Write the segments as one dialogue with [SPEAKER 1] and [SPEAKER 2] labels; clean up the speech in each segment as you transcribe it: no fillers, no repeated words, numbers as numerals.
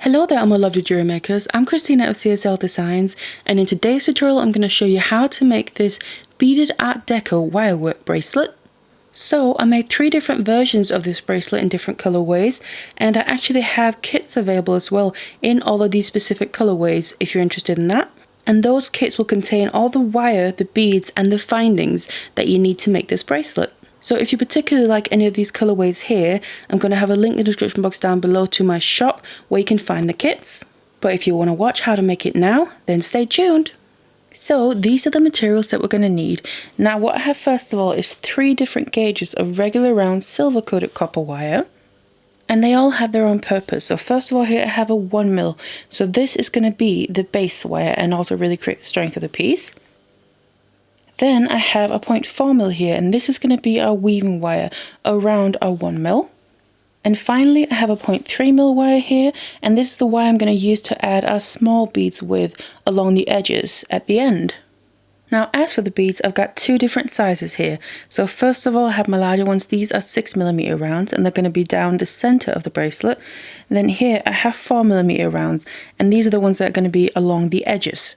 [SPEAKER 1] Hello there, my lovely jewelry makers. I'm Christina of CSLdesigns, and in today's tutorial I'm going to show you how to make this Beaded Art Deco wirework bracelet. So I made 3 different versions of this bracelet in different colorways, and I actually have kits available as well in all of these specific colorways if you're interested in that. And those kits will contain all the wire, the beads and the findings that you need to make this bracelet. So if you particularly like any of these colorways here, I'm going to have a link in the description box down below to my shop where you can find the kits. But if you want to watch how to make it now, then stay tuned. So these are the materials that we're going to need. Now what I have first of all is 3 different gauges of regular round silver coated copper wire. And they all have their own purpose. So first of all here I have a 1mm. So this is going to be the base wire and also really create the strength of the piece. Then I have a 0.4mm here, and this is going to be our weaving wire around our 1mm. And finally I have a 0.3mm wire here, and this is the wire I'm going to use to add our small beads with along the edges at the end. Now as for the beads, I've got 2 different sizes here. So first of all I have my larger ones. These are 6mm rounds and they're going to be down the center of the bracelet. And then here I have 4mm rounds, and these are the ones that are going to be along the edges.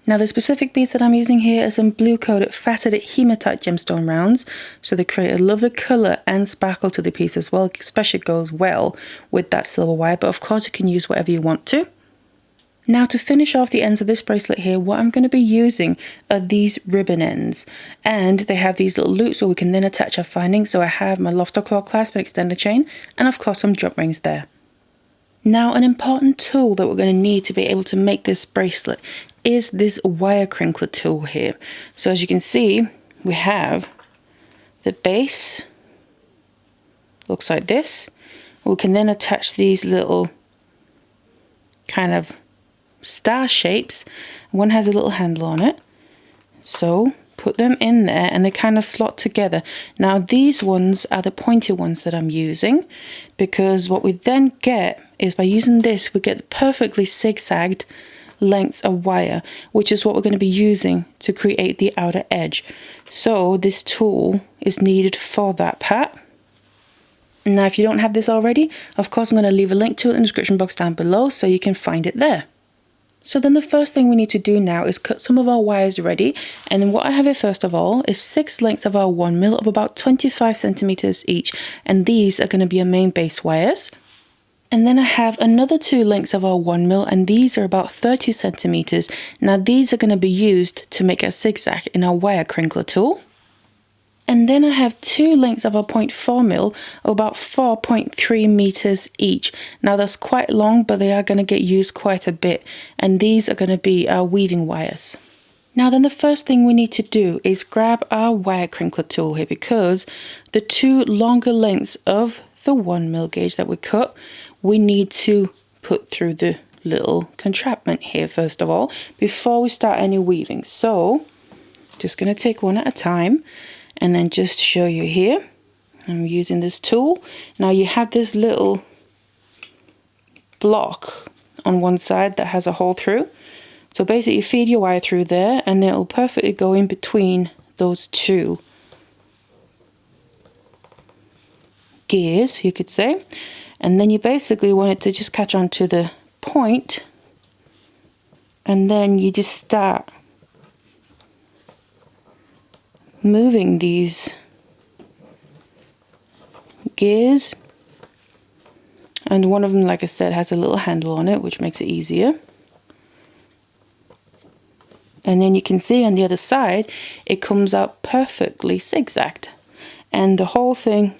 [SPEAKER 1] Now the specific beads that I'm using here are some blue coated faceted hematite gemstone rounds, so they create a lovely colour and sparkle to the piece as well, especially goes well with that silver wire, but of course you can use whatever you want to. Now to finish off the ends of this bracelet here, what I'm going to be using are these ribbon ends, and they have these little loops where we can then attach our findings. So I have my lofter claw clasp and extender chain, and of course some jump rings there. Now an important tool that we're going to need to be able to make this bracelet is this wire crinkler tool here. So as you can see, we have the base, looks like this. We can then attach these little kind of star shapes. One has a little handle on it, so put them in there and they kind of slot together. Now these ones are the pointy ones that I'm using, because what we then get is by using this we get perfectly zigzagged lengths of wire, which is what we're going to be using to create the outer edge. So this tool is needed for that part. Now if you don't have this already, of course I'm going to leave a link to it in the description box down below so you can find it there. So then the first thing we need to do now is cut some of our wires ready, and then what I have here first of all is 6 lengths of our 1mm of about 25 centimeters each, and these are going to be our main base wires. And then I have another 2 lengths of our 1mm, and these are about 30 centimeters. Now these are going to be used to make a zigzag in our wire crinkler tool. And then I have 2 lengths of our 0.4mm of about 4.3 meters each. Now that's quite long, but they are going to get used quite a bit, and these are going to be our weaving wires. Now then the first thing we need to do is grab our wire crinkler tool here, because the 2 longer lengths of the 1mm gauge that we cut, we need to put through the little contraption here first of all before we start any weaving. So just going to take one at a time and then just show you here. I'm using this tool. Now you have this little block on one side that has a hole through, so basically you feed your wire through there and it'll perfectly go in between those 2 gears, you could say. And then you basically want it to just catch on to the point, and then you just start moving these gears, and one of them, like I said, has a little handle on it which makes it easier. And then you can see on the other side it comes out perfectly zigzagged, and the whole thing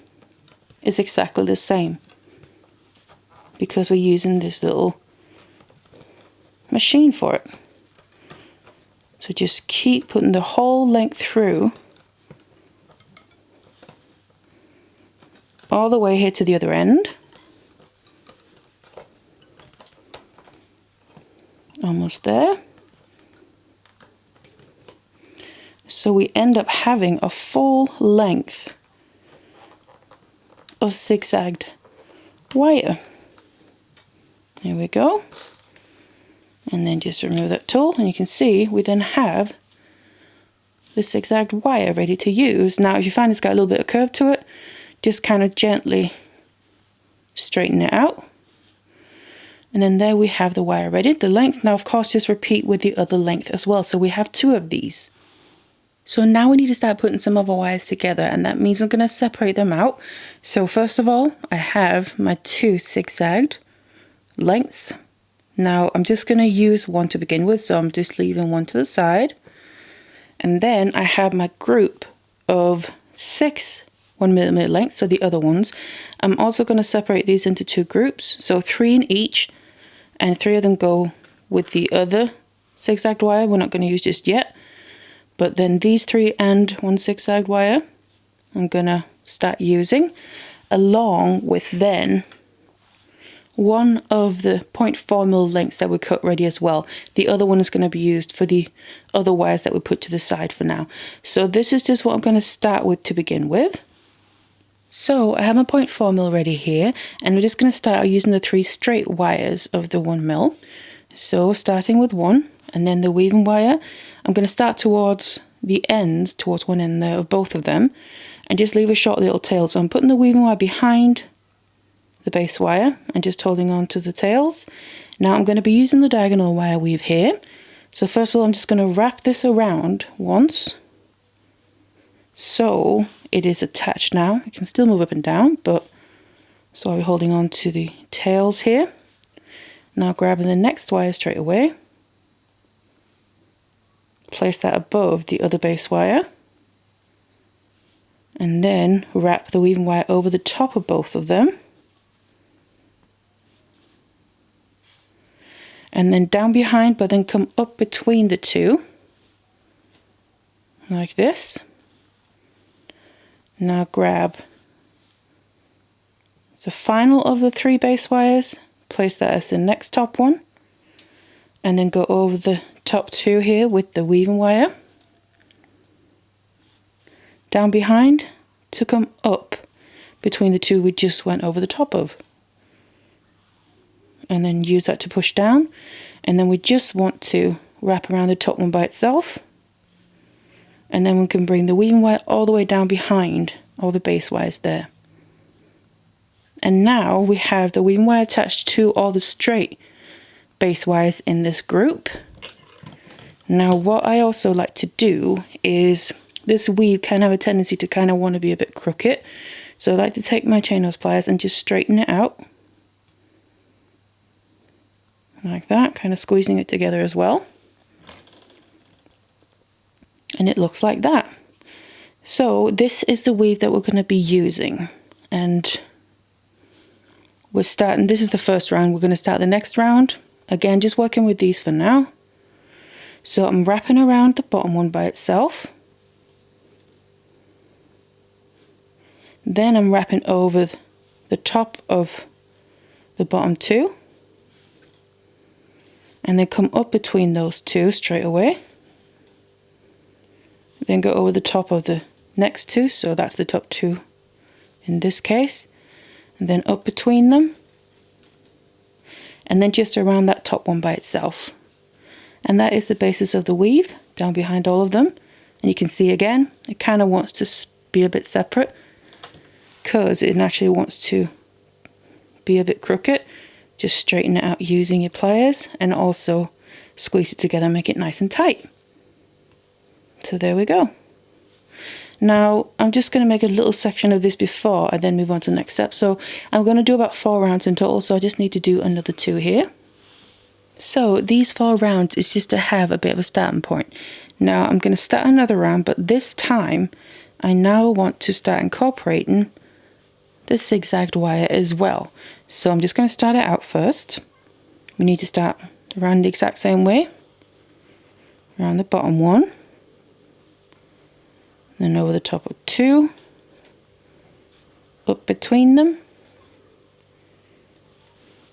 [SPEAKER 1] is exactly the same because we're using this little machine for it. So just keep putting the whole length through all the way here to the other end. Almost there. So we end up having a full length of zigzagged wire. There we go. And then just remove that tool, and you can see we then have this zigzagged wire ready to use. Now if you find it's got a little bit of curve to it, just kind of gently straighten it out. And then there we have the wire ready. The length now, of course, just repeat with the other length as well. So we have 2 of these. So now we need to start putting some other wires together, and that means I'm going to separate them out. So first of all, I have my 2 zigzagged lengths. Now I'm just going to use one to begin with, so I'm just leaving one to the side. And then I have my group of 6 1mm lengths, so the other ones. I'm also going to separate these into 2 groups, so 3 in each, and 3 of them go with the other zigzagged wire we're not going to use just yet. But then these 3 and 1 zigzagged wire I'm going to start using, along with then one of the 0.4mm lengths that we cut ready as well. The other one is going to be used for the other wires that we put to the side for now. So this is just what I'm going to start with to begin with. So I have my 0.4mm ready here, and we're just going to start using the 3 straight wires of the 1mm. So starting with 1, and then the weaving wire, I'm going to start towards the ends, towards one end there of both of them, and just leave a short little tail. So I'm putting the weaving wire behind the base wire and just holding on to the tails. Now I'm going to be using the diagonal wire weave here. So first of all, I'm just going to wrap this around once, so it is attached now. It can still move up and down, but so I'm holding on to the tails here. Now grabbing the next wire straight away, place that above the other base wire, and then wrap the weaving wire over the top of both of them, and then down behind, but then come up between the 2 like this. Now grab the final of the 3 base wires, place that as the next top one, and then go over the top 2 here with the weaving wire, down behind to come up between the 2 we just went over the top of, and then use that to push down. And then we just want to wrap around the top one by itself, and then we can bring the weaving wire all the way down behind all the base wires there. And now we have the weaving wire attached to all the straight base wires in this group. Now what I also like to do is, this weave can have a tendency to kind of want to be a bit crooked, so I like to take my chain nose pliers and just straighten it out like that, kind of squeezing it together as well, and it looks like that. So this is the weave that we're going to be using, and we're starting, this is the first round. We're going to start the next round again, just working with these for now. So I'm wrapping around the bottom one by itself, then I'm wrapping over the top of the bottom 2, and then come up between those 2 straight away, then go over the top of the next 2, so that's the top 2 in this case, and then up between them, and then just around that top one by itself. And that is the basis of the weave down behind all of them. And you can see again, it kind of wants to be a bit separate because it naturally wants to be a bit crooked. Just straighten it out using your pliers, and also squeeze it together and make it nice and tight. So there we go. Now I'm just going to make a little section of this before I then move on to the next step. So I'm going to do about 4 rounds in total, so I just need to do another 2 here. So these 4 rounds is just to have a bit of a starting point. Now I'm going to start another round, but this time I now want to start incorporating the zigzagged wire as well. So I'm just going to start it out first. We need to start around the exact same way, around the bottom one, then over the top of 2, up between them,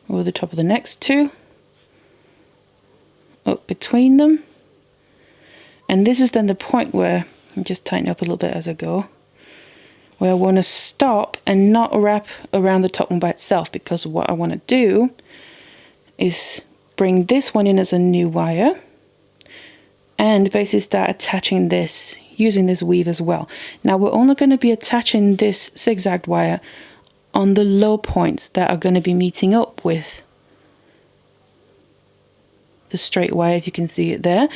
[SPEAKER 1] over the top of the next 2, up between them, and this is then the point where I'm just tightening up a little bit as I go, where I want to stop and not wrap around the top one by itself, because what I want to do is bring this one in as a new wire and basically start attaching this using this weave as well. Now we're only going to be attaching this zigzagged wire on the low points that are going to be meeting up with the straight wire, if you can see it there.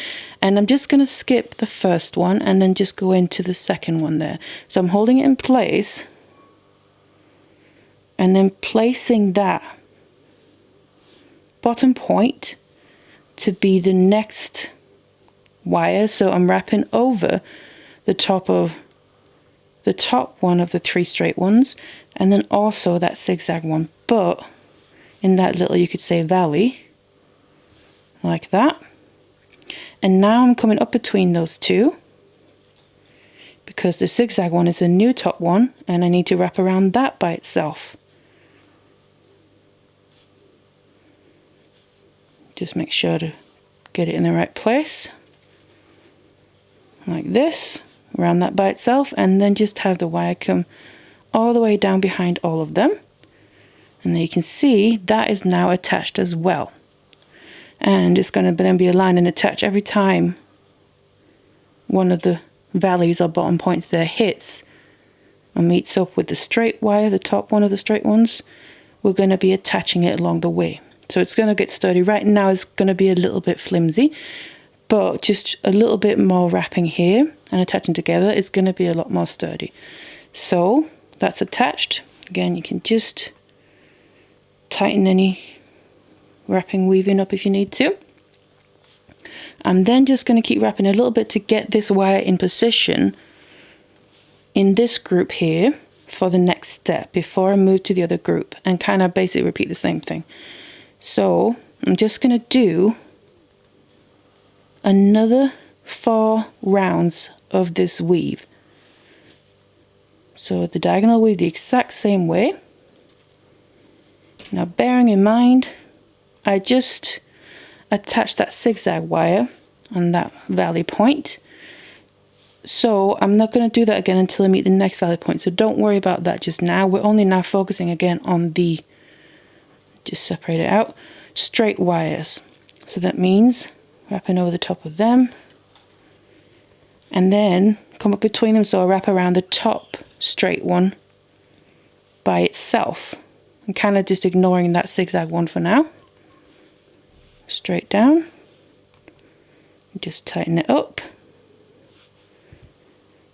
[SPEAKER 1] And I'm just going to skip the first one and then just go into the second one there. So I'm holding it in place and then placing that bottom point to be the next wire. So I'm wrapping over the top one of the 3 straight ones, and then also that zigzag one, but in that little, you could say, valley, like that. And now I'm coming up between those two because the zigzag one is a new top one and I need to wrap around that by itself. Just make sure to get it in the right place, like this, around that by itself, and then just have the wire come all the way down behind all of them. And there you can see that is now attached as well. And it's going to then be aligned and attached every time one of the valleys or bottom points there hits and meets up with the straight wire, the top one of the straight ones. We're going to be attaching it along the way. So it's going to get sturdy. Right now it's going to be a little bit flimsy, but just a little bit more wrapping here and attaching together is going to be a lot more sturdy. So that's attached. Again, you can just tighten any wrapping weaving up if you need to. I'm then just going to keep wrapping a little bit to get this wire in position in this group here for the next step before I move to the other group, and kind of basically repeat the same thing. So I'm just going to do another 4 rounds of this weave. So the diagonal weave the exact same way. Now bearing in mind, I just attached that zigzag wire on that valley point. So I'm not going to do that again until I meet the next valley point. So don't worry about that just now. We're only now focusing again on the, just separate it out, straight wires. So that means wrapping over the top of them and then come up between them. So I'll wrap around the top straight one by itself. I'm kind of just ignoring that zigzag one for now. Straight down, just tighten it up.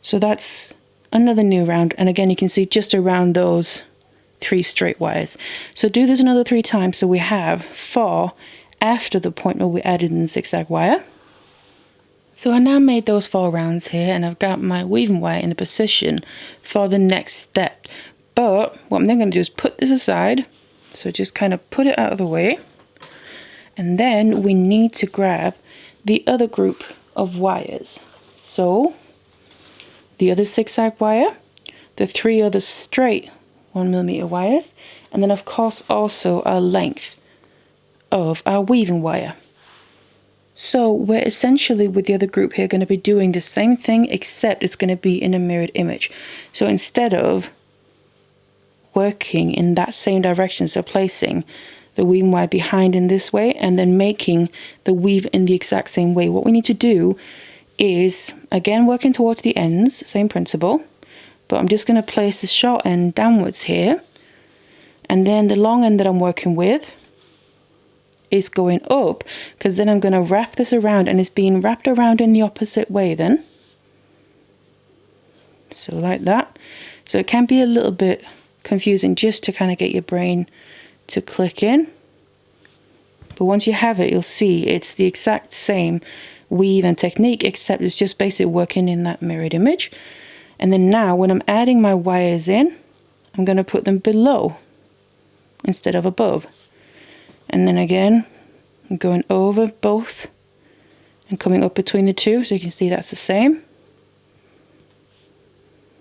[SPEAKER 1] So that's another new round, and again you can see just around those 3 straight wires. So do this another 3 times, so we have 4 after the point where we added in the zigzag wire. So I now made those 4 rounds here, and I've got my weaving wire in the position for the next step. But what I'm then going to do is put this aside, so just kind of put it out of the way. And then we need to grab the other group of wires. So the other zigzag wire, the 3 other straight 1mm wires, and then of course also our length of our weaving wire. So we're essentially with the other group here going to be doing the same thing, except it's going to be in a mirrored image. So instead of working in that same direction, so placing the weaving wire behind in this way and then making the weave in the exact same way, what we need to do is, again, working towards the ends, same principle, but I'm just going to place the short end downwards here, and then the long end that I'm working with is going up, because then I'm going to wrap this around, and it's being wrapped around in the opposite way then. So like that. So it can be a little bit confusing just to kind of get your brain to click in, but once you have it, you'll see it's the exact same weave and technique, except it's just basically working in that mirrored image. And then now when I'm adding my wires in, I'm going to put them below instead of above. And then again, I'm going over both and coming up between the two, so you can see that's the same.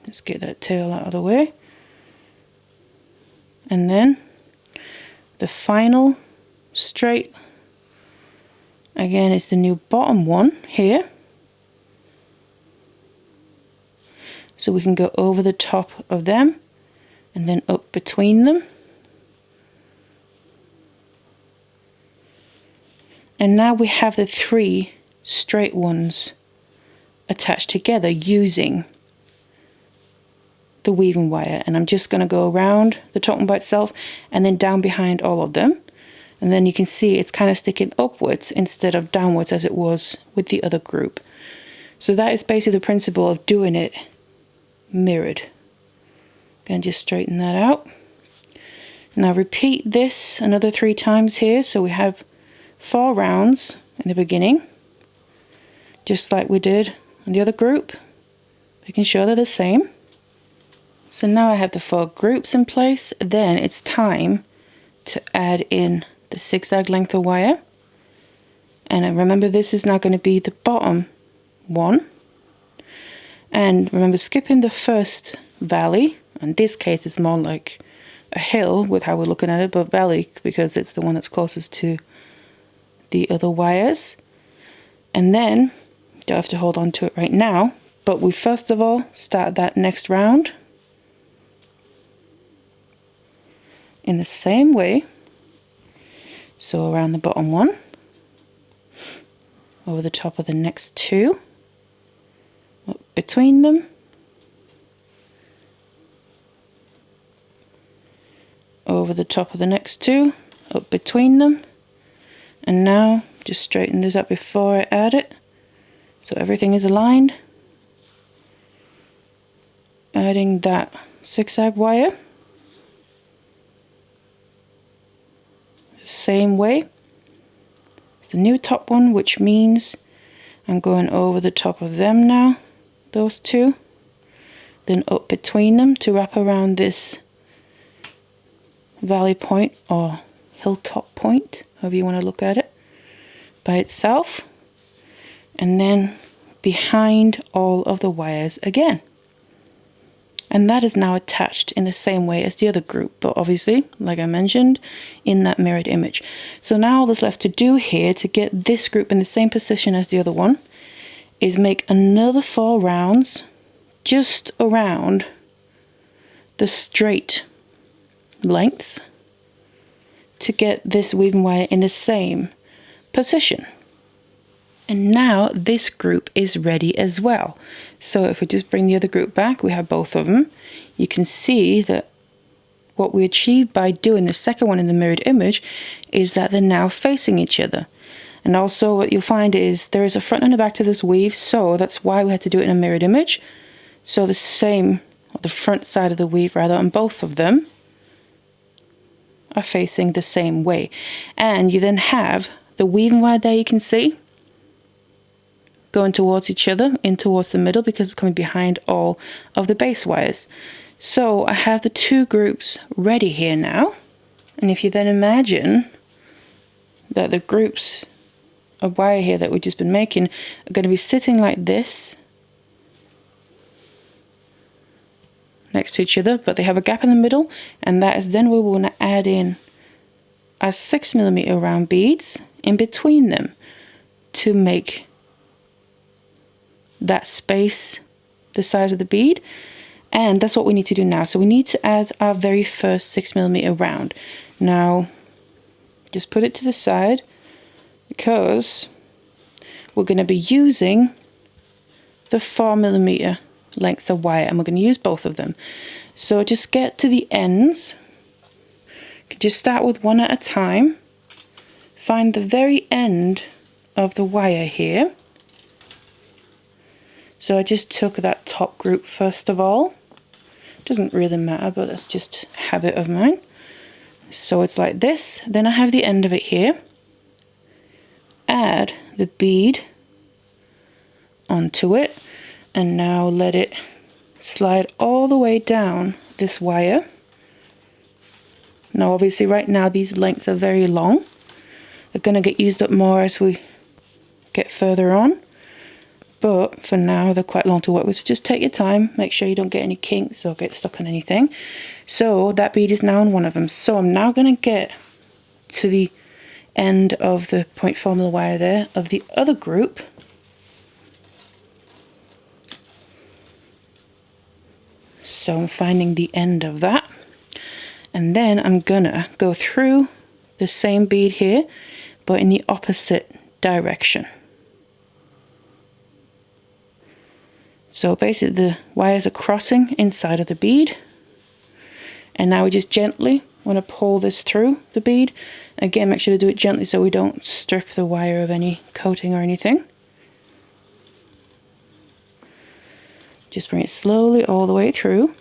[SPEAKER 1] Let's get that tail out of the way. And then the final straight, again, it's the new bottom one here. So we can go over the top of them and then up between them. And now we have the 3 straight ones attached together using the weaving wire. And I'm just going to go around the top one by itself and then down behind all of them. And then you can see it's kind of sticking upwards instead of downwards as it was with the other group. So that is basically the principle of doing it mirrored. Again, just straighten that out. Now repeat this another 3 times here. So we have 4 rounds in the beginning, just like we did on the other group, making sure they're the same. So now I have the 4 groups in place. Then it's time to add in the zigzag length of wire. And remember, this is now going to be the bottom one. And remember, skipping the first valley. In this case, it's more like a hill with how we're looking at it, but valley because it's the one that's closest to the other wires. And then, don't have to hold on to it right now, but we first of all start that next round in the same way. So around the bottom one, over the top of the next 2, up between them, over the top of the next 2, up between them, and now just straighten this up before I add it so everything is aligned. Adding that zigzag wire same way, the new top one, which means I'm going over the top of them now, those 2, then up between them to wrap around this valley point or hilltop point, however you want to look at it, by itself, and then behind all of the wires again. And that is now attached in the same way as the other group, but obviously, like I mentioned, in that mirrored image. So now all that's left to do here to get this group in the same position as the other one is make another 4 rounds just around the straight lengths to get this weaving wire in the same position. And now this group is ready as well. So if we just bring the other group back, we have both of them. You can see that what we achieved by doing the second one in the mirrored image is that they're now facing each other. And also what you'll find is there is a front and a back to this weave, so that's why we had to do it in a mirrored image. So the same, or the front side of the weave rather, on both of them are facing the same way. And you then have the weaving wire there, you can see, going towards each other, in towards the middle, because it's coming behind all of the base wires. So I have the 2 groups ready here now. And if you then imagine that the groups of wire here that we've just been making are going to be sitting like this next to each other, but they have a gap in the middle, and that is then where we want to add in our 6mm round beads in between them to make that space the size of the bead. And that's what we need to do now. So we need to add our very first 6mm round. Now just put it to the side because we're going to be using the 4mm lengths of wire, and we're going to use both of them. So just get to the ends. You can just start with one at a time. Find the very end of the wire here. So I just took that top group first of all. Doesn't really matter, but that's just a habit of mine. So it's like this. Then I have the end of it here. Add the bead onto it, and now let it slide all the way down this wire. Now obviously right now these lengths are very long. They're going to get used up more as we get further on. But for now they're quite long to work with, so just take your time, make sure you don't get any kinks or get stuck on anything. So that bead is now on one of them. So I'm now going to get to the end of the 0.4mm wire there of the other group. So I'm finding the end of that, and then I'm gonna go through the same bead here but in the opposite direction. So basically the wires are crossing inside of the bead, and now we just gently, want to pull this through the bead. Again, make sure to do it gently so we don't strip the wire of any coating or anything. Just bring it slowly all the way through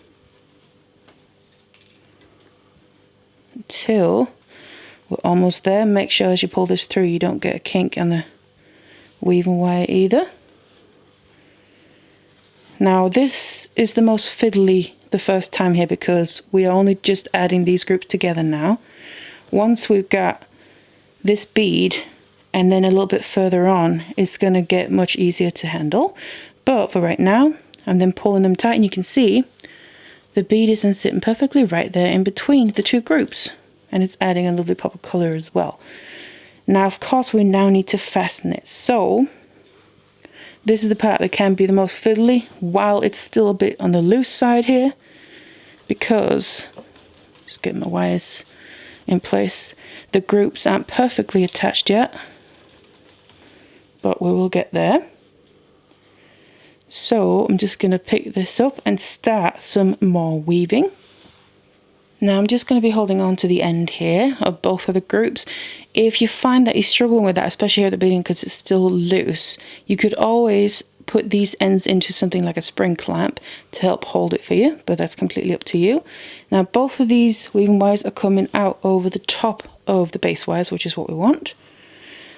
[SPEAKER 1] until we're almost there. Make sure as you pull this through you don't get a kink on the weaving wire either. Now this is the most fiddly the first time here because we are only just adding these groups together now. Once we've got this bead and then a little bit further on, it's going to get much easier to handle. But for right now, I'm then pulling them tight and you can see the bead is then sitting perfectly right there in between the two groups, and it's adding a lovely pop of colour as well. Now of course we now need to fasten it, so this is the part that can be the most fiddly while it's still a bit on the loose side here, because just getting my wires in place, the groups aren't perfectly attached yet, but we will get there. So I'm just going to pick this up and start some more weaving. Now I'm just going to be holding on to the end here of both of the groups. If you find that you're struggling with that, especially here at the beginning because it's still loose, you could always put these ends into something like a spring clamp to help hold it for you, but that's completely up to you. Now both of these weaving wires are coming out over the top of the base wires, which is what we want.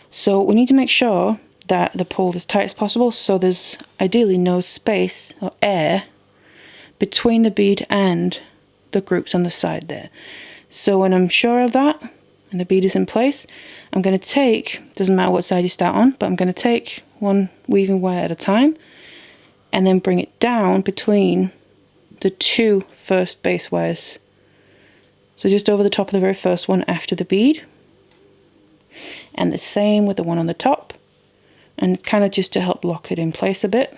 [SPEAKER 1] So we need to make sure that they're pulled as tight as possible, so there's ideally no space or air between the bead and the groups on the side there. So when I'm sure of that and the bead is in place, I'm going to take, doesn't matter what side you start on, but I'm going to take one weaving wire at a time and then bring it down between the two first base wires. So just over the top of the very first one after the bead, and the same with the one on the top, and kind of just to help lock it in place a bit.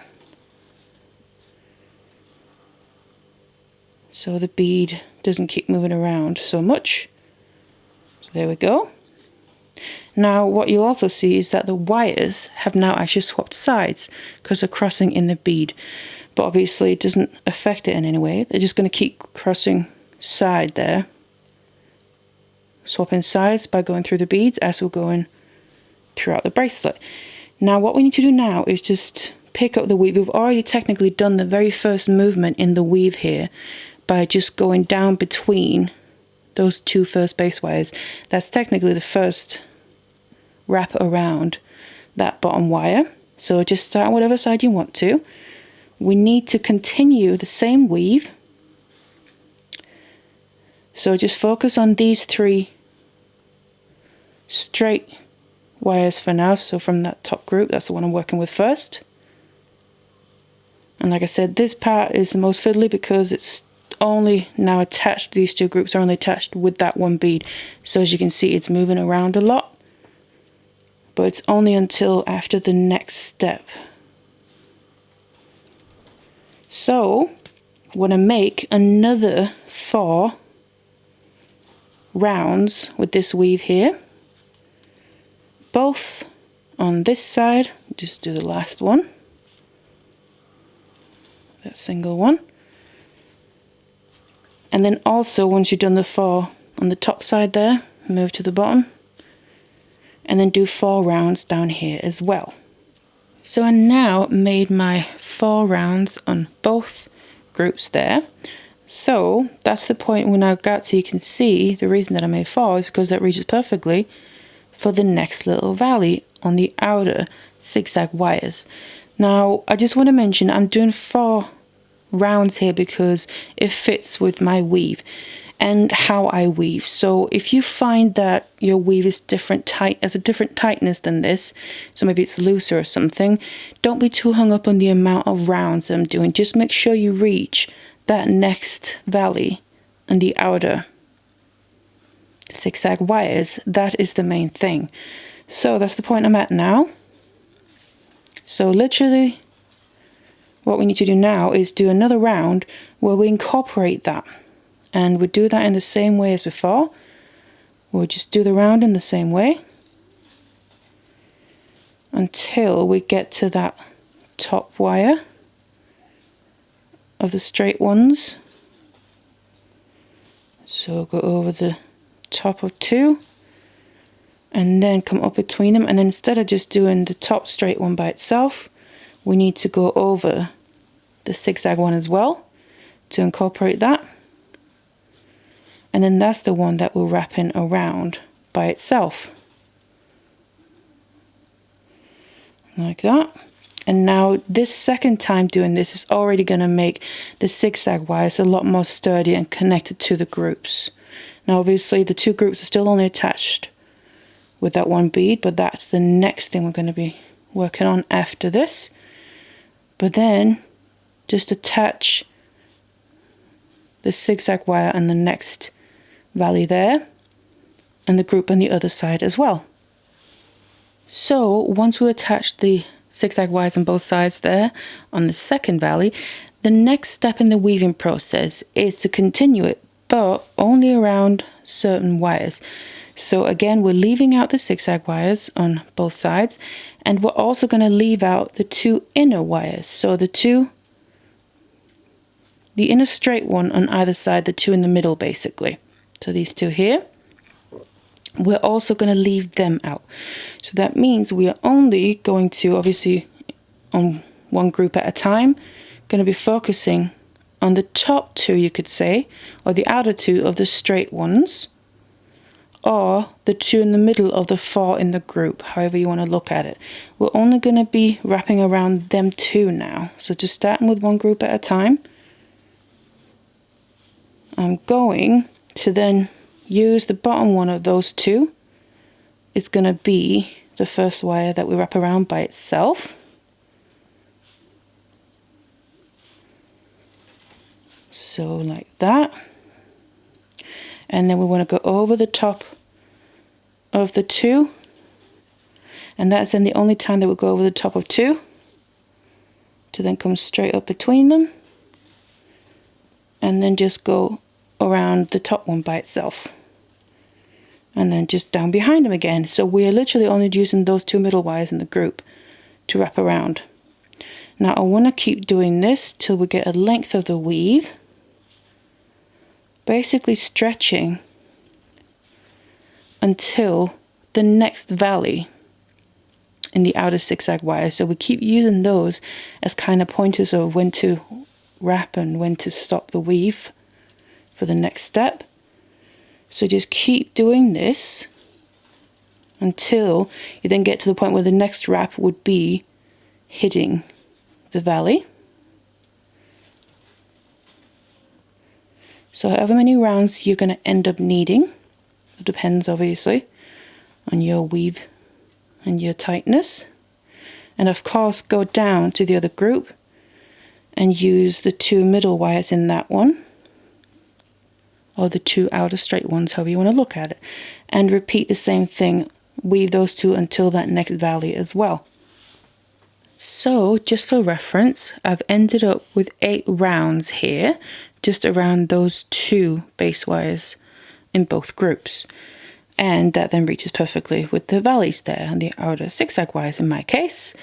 [SPEAKER 1] So the bead doesn't keep moving around so much. So there we go. Now what you'll also see is that the wires have now actually swapped sides because they're crossing in the bead. But obviously it doesn't affect it in any way. They're just going to keep crossing side there. Swapping sides by going through the beads as we're going throughout the bracelet. Now what we need to do now is just pick up the weave. We've already technically done the very first movement in the weave here by just going down between those two first base wires. That's technically the first wrap around that bottom wire. So just start on whatever side you want to. We need to continue the same weave. So just focus on these three straight wires for now. So from that top group, that's the one I'm working with first. And like I said, this part is the most fiddly because it's only now attached, these two groups are only attached with that one bead. So as you can see, it's moving around a lot, but it's only until after the next step. So I'm going to make another 4 rounds with this weave here, both on this side. Just do the last one, that single one, and then also once you've done the 4 on the top side there, move to the bottom and then do 4 rounds down here as well. So I now made my 4 rounds on both groups there. So that's the point we now got to. You can see the reason that I made 4 is because that reaches perfectly for the next little valley on the outer zigzag wires. Now I just want to mention I'm doing 4 rounds here because it fits with my weave and how I weave. So if you find that your weave is has a different tightness than this, so maybe it's looser or something, don't be too hung up on the amount of rounds that I'm doing. Just make sure you reach that next valley and the outer zigzag wires. That is the main thing. So that's the point I'm at now. So literally what we need to do now is do another round where we incorporate that, and we do that in the same way as before. We'll just do the round in the same way until we get to that top wire of the straight ones. So go over the top of 2 and then come up between them, and then instead of just doing the top straight one by itself, we need to go over the zigzag one as well to incorporate that. And then that's the one that we're wrapping around by itself. Like that. And now this second time doing this is already going to make the zigzag wires a lot more sturdy and connected to the groups. Now obviously the 2 groups are still only attached with that one bead, but that's the next thing we're going to be working on after this. But then just attach the zigzag wire and the next valley there, and the group on the other side as well. So once we attach the zigzag wires on both sides there on the second valley, the next step in the weaving process is to continue it, but only around certain wires. So again, we're leaving out the zigzag wires on both sides, and we're also going to leave out the 2 inner wires. So the inner straight one on either side, the 2 in the middle basically. So these 2 here, we're also going to leave them out. So that means we are only going to, obviously on one group at a time, going to be focusing on the top 2, you could say, or the outer 2 of the straight ones, or the 2 in the middle of the 4 in the group, however you want to look at it. We're only going to be wrapping around them 2 now. So just starting with one group at a time, I'm going to then use the bottom one of those 2. It's going to be the first wire that we wrap around by itself. So like that. And then we want to go over the top of the 2. And that's then the only time that we'll go over the top of 2. To then come straight up between them. And then just go around the top one by itself, and then just down behind them again. So we're literally only using those 2 middle wires in the group to wrap around. Now I want to keep doing this till we get a length of the weave, basically stretching until the next valley in the outer zigzag wires. So we keep using those as kind of pointers of when to wrap and when to stop the weave for the next step. So just keep doing this until you then get to the point where the next wrap would be hitting the valley. So however many rounds you're going to end up needing, it depends obviously on your weave and your tightness. And of course go down to the other group and use the 2 middle wires in that one, or the 2 outer straight ones, however you want to look at it, and repeat the same thing. Weave those 2 until that next valley as well. So just for reference, I've ended up with 8 rounds here, just around those 2 base wires in both groups, and that then reaches perfectly with the valleys there and the outer zigzag wires in my case.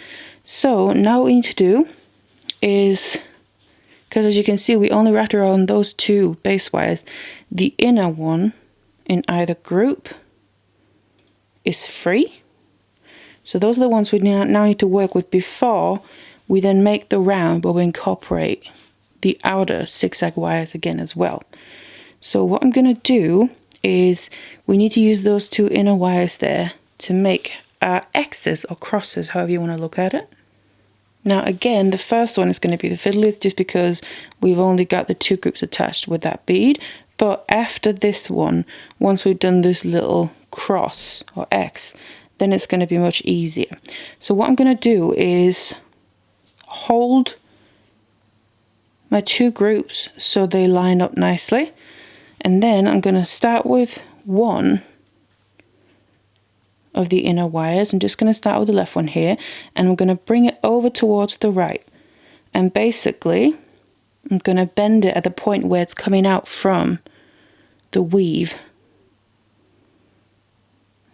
[SPEAKER 1] So now what we need to do is, because as you can see we only wrapped around those 2 base wires, the inner one in either group is free. So those are the ones we now need to work with before we then make the round where we incorporate the outer zigzag wires again as well. So what I'm going to do is we need to use those 2 inner wires there to make our X's or crosses, however you want to look at it. Now again, the first one is going to be the fiddliest just because we've only got the 2 groups attached with that bead. But after this one, once we've done this little cross or X, then it's going to be much easier. So what I'm going to do is hold my 2 groups so they line up nicely. And then I'm going to start with one of the inner wires. I'm just going to start with the left one here, and I'm going to bring it over towards the right, and basically I'm going to bend it at the point where it's coming out from the weave,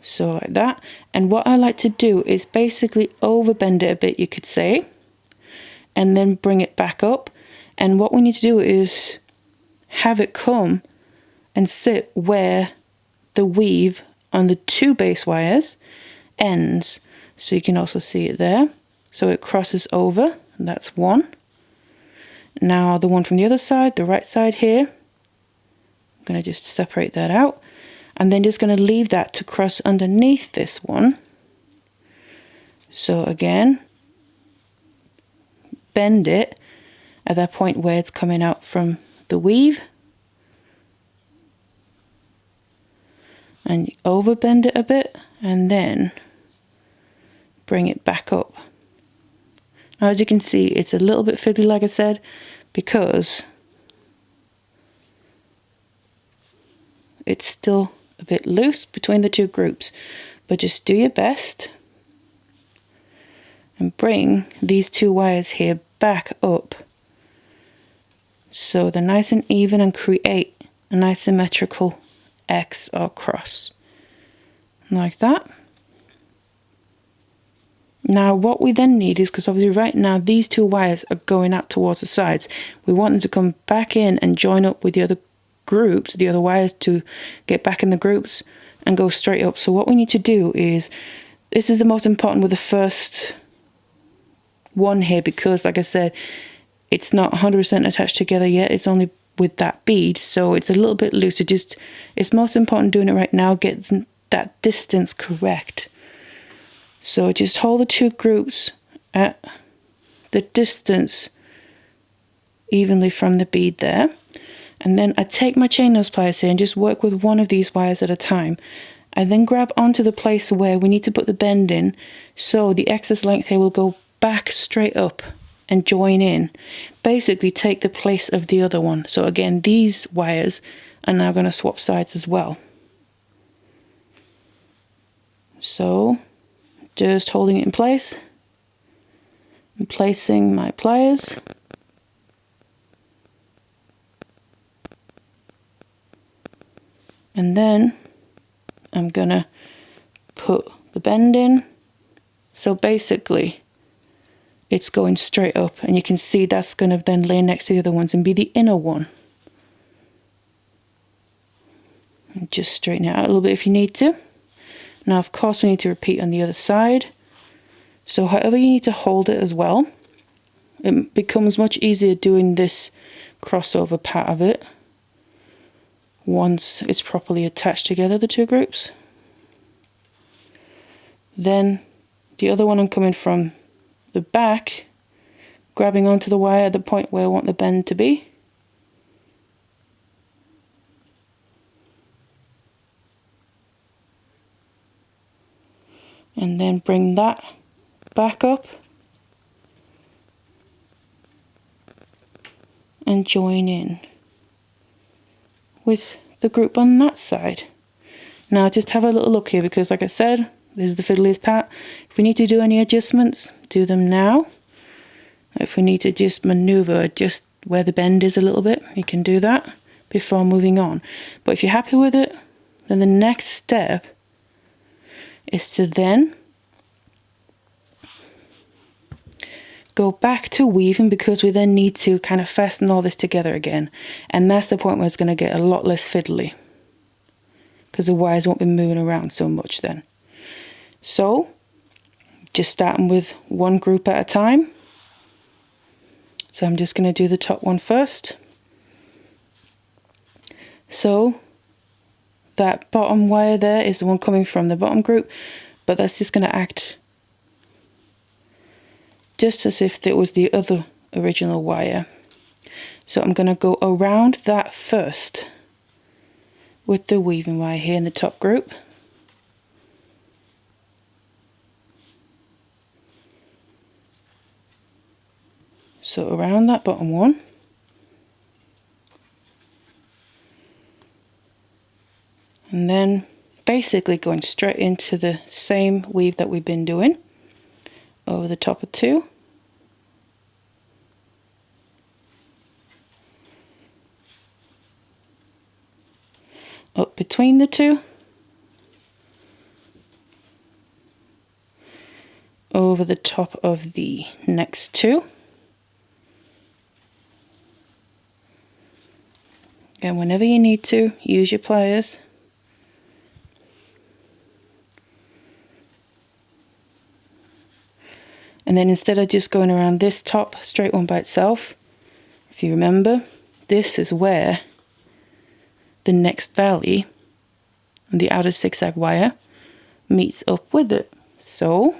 [SPEAKER 1] so like that. And what I like to do is basically over bend it a bit, you could say, and then bring it back up. And what we need to do is have it come and sit where the weave on the 2 base wires ends. So you can also see it there. So it crosses over, and that's 1. Now the one from the other side, the right side here, I'm going to just separate that out, and then just going to leave that to cross underneath this one. So again, bend it at that point where it's coming out from the weave, and over bend it a bit, and then bring it back up. Now as you can see, it's a little bit fiddly, like I said, because it's still a bit loose between the 2 groups, but just do your best and bring these 2 wires here back up so they're nice and even and create a nice symmetrical X or cross, like that. Now what we then need is, because obviously right now these 2 wires are going out towards the sides, we want them to come back in and join up with the other groups, the other wires, to get back in the groups and go straight up. So what we need to do is, this is the most important with the first one here, because like I said, it's not 100% attached together yet, it's only with that bead, so it's a little bit loose. It's most important doing it right now, get that distance correct. So just hold the 2 groups at the distance evenly from the bead there. And then I take my chain nose pliers here and just work with one of these wires at a time. I then grab onto the place where we need to put the bend in, so the excess length here will go back straight up and join in. Basically take the place of the other one. So again, these wires are now going to swap sides as well. So just holding it in place and placing my pliers. And then I'm gonna put the bend in. So basically it's going straight up, and you can see that's gonna then lay next to the other ones and be the inner one. And just straighten it out a little bit if you need to. Now of course we need to repeat on the other side. So however you need to hold it as well. It becomes much easier doing this crossover part of it once it's properly attached together, the 2 groups. Then the other one, I'm coming from the back, grabbing onto the wire at the point where I want the bend to be. And then bring that back up and join in with the group on that side. Now just have a little look here, because like I said, this is the fiddliest part. If we need to do any adjustments, do them now. If we need to just maneuver just where the bend is a little bit, you can do that before moving on. But if you're happy with it, then the next step is to then go back to weaving, because we then need to kind of fasten all this together again. And that's the point where it's going to get a lot less fiddly, because the wires won't be moving around so much then. So just starting with one group at a time. So I'm just going to do the top one first. So that bottom wire there is the one coming from the bottom group, but that's just going to act just as if it was the other original wire. So I'm going to go around that first with the weaving wire here in the top group. So around that bottom one. And then basically going straight into the same weave that we've been doing over the top of 2. Up between the 2. Over the top of the next 2. And whenever you need to, use your pliers And then instead of just going around this top straight one by itself, if you remember, this is where the next valley on the outer zigzag wire meets up with it. So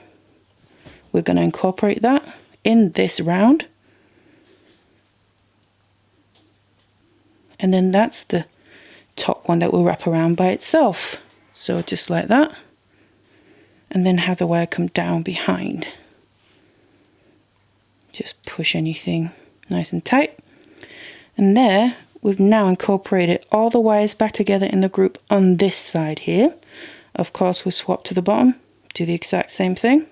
[SPEAKER 1] we're going to incorporate that in this round. And then that's the top one that will wrap around by itself. So just like that. And then have the wire come down behind. Just push anything nice and tight. And there, we've now incorporated all the wires back together in the group on this side here. Of course, we'll swap to the bottom, do the exact same thing.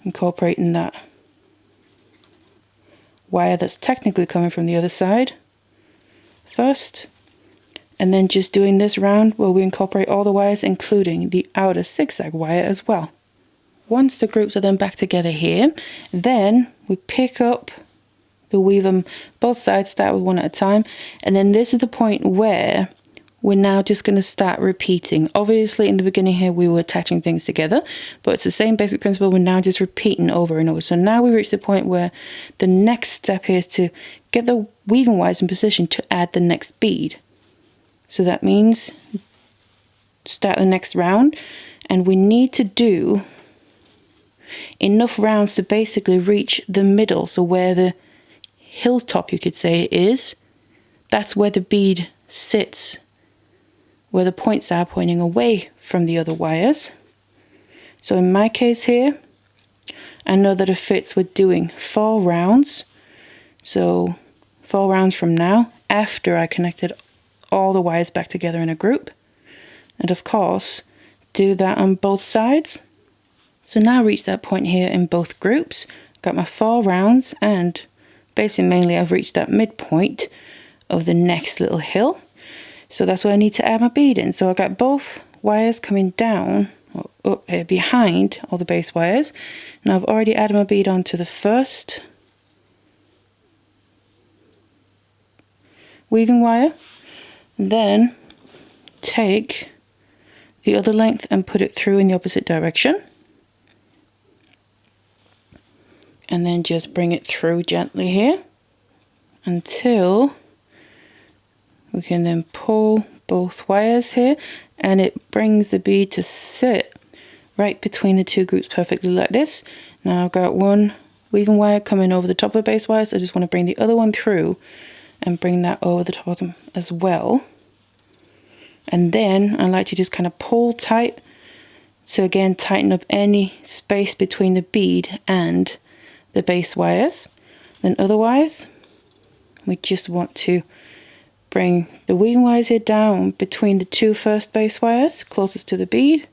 [SPEAKER 1] Incorporating that wire that's technically coming from the other side first, and then just doing this round where we incorporate all the wires, including the outer zigzag wire as well. Once the groups are then back together here, then we pick up the weave on both sides, start with one at a time, and then this is the point where we're now just going to start repeating. Obviously in the beginning here we were attaching things together, but it's the same basic principle. We're now just repeating over and over. So now we reach the point where the next step here is to get the weaving wires in position to add the next bead. So that means start the next round, and we need to do enough rounds to basically reach the middle. So where the hilltop, you could say, is, that's where the bead sits, where the points are pointing away from the other wires. So in my case here, I know that it fits with doing 4 rounds. So 4 rounds from now, after I connected all the wires back together in a group. And of course, do that on both sides. So now I reached that point here in both groups, got my 4 rounds, and basically mainly I've reached that midpoint of the next little hill. So that's where I need to add my bead in. So I got both wires coming down, or up here behind all the base wires. Now I've already added my bead onto the first weaving wire. Then take the other length and put it through in the opposite direction. And then just bring it through gently here until we can then pull both wires here, and it brings the bead to sit right between the 2 groups perfectly like this. Now I've got one weaving wire coming over the top of the base wires. I just want to bring the other one through and bring that over the top of them as well. And then I like to just kind of pull tight. So again, tighten up any space between the bead and the base wires. Then otherwise, we just want to bring the weaving wires here down between the 2 first base wires closest to the bead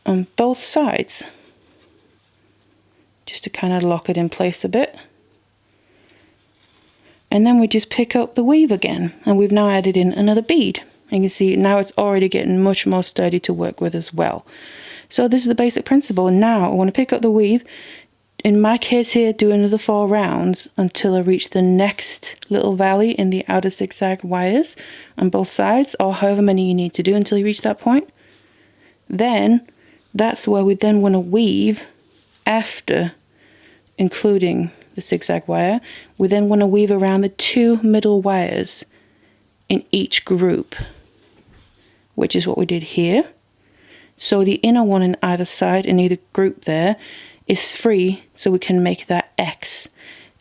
[SPEAKER 1] on both sides, just to kind of lock it in place a bit. And then we just pick up the weave again, and we've now added in another bead. And you can see now it's already getting much more sturdy to work with as well. So this is the basic principle. Now I want to pick up the weave. In my case here, do another 4 rounds until I reach the next little valley in the outer zigzag wires on both sides, or however many you need to do until you reach that point. Then that's where we then want to weave after including the zigzag wire. We then want to weave around the 2 middle wires in each group, which is what we did here. So the inner one in either side in either group there is free, so we can make that X.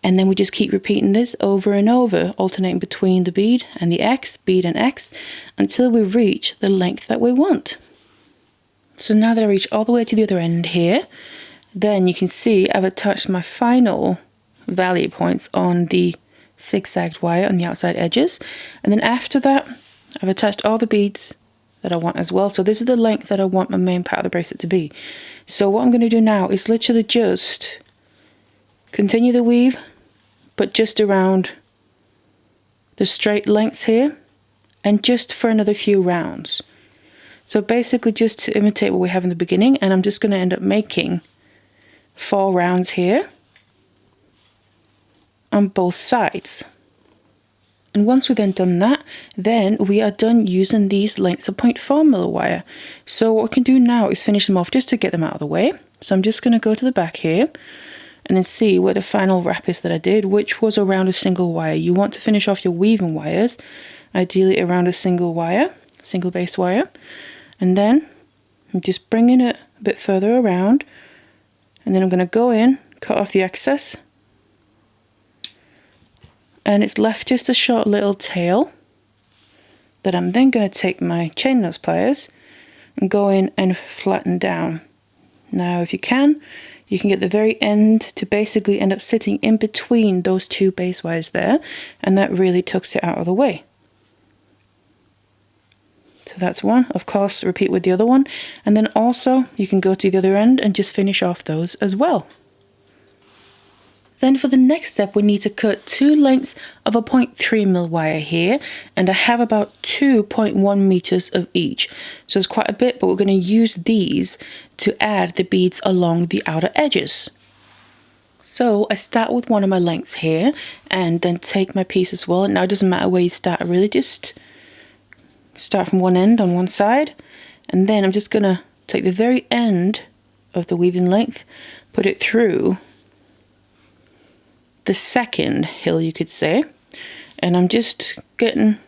[SPEAKER 1] And then we just keep repeating this over and over, alternating between the bead and the X, bead and X, until we reach the length that we want. So now that I reach all the way to the other end here, then you can see I've attached my final valley points on the zigzagged wire on the outside edges. And then after that, I've attached all the beads that I want as well. So this is the length that I want my main part of the bracelet to be. So what I'm going to do now is literally just continue the weave, but just around the straight lengths here, and just for another few rounds. So basically just to imitate what we have in the beginning, and I'm just going to end up making 4 rounds here on both sides. And once we've then done that, then we are done using these lengths of 0.4mm wire. So what we can do now is finish them off just to get them out of the way. So I'm just going to go to the back here and then see where the final wrap is that I did, which was around a single wire. You want to finish off your weaving wires, ideally around a single wire, single base wire. And then I'm just bringing it a bit further around, and then I'm going to go in, cut off the excess, and it's left just a short little tail that I'm then going to take my chain nose pliers and go in and flatten down. Now if you can get the very end to basically end up sitting in between those two base wires there, and that really tucks it out of the way. So that's one. Of course, repeat with the other one, and then also you can go to the other end and just finish off those as well. Then for the next step, we need to cut two lengths of a 0.3mm wire here, and I have about 2.1 meters of each. So it's quite a bit, but we're going to use these to add the beads along the outer edges. So I start with one of my lengths here, and then take my piece as well. Now it doesn't matter where you start, I really just start from one end on one side, and then I'm just going to take the very end of the weaving length, put it through the second hill, you could say, and I'm just getting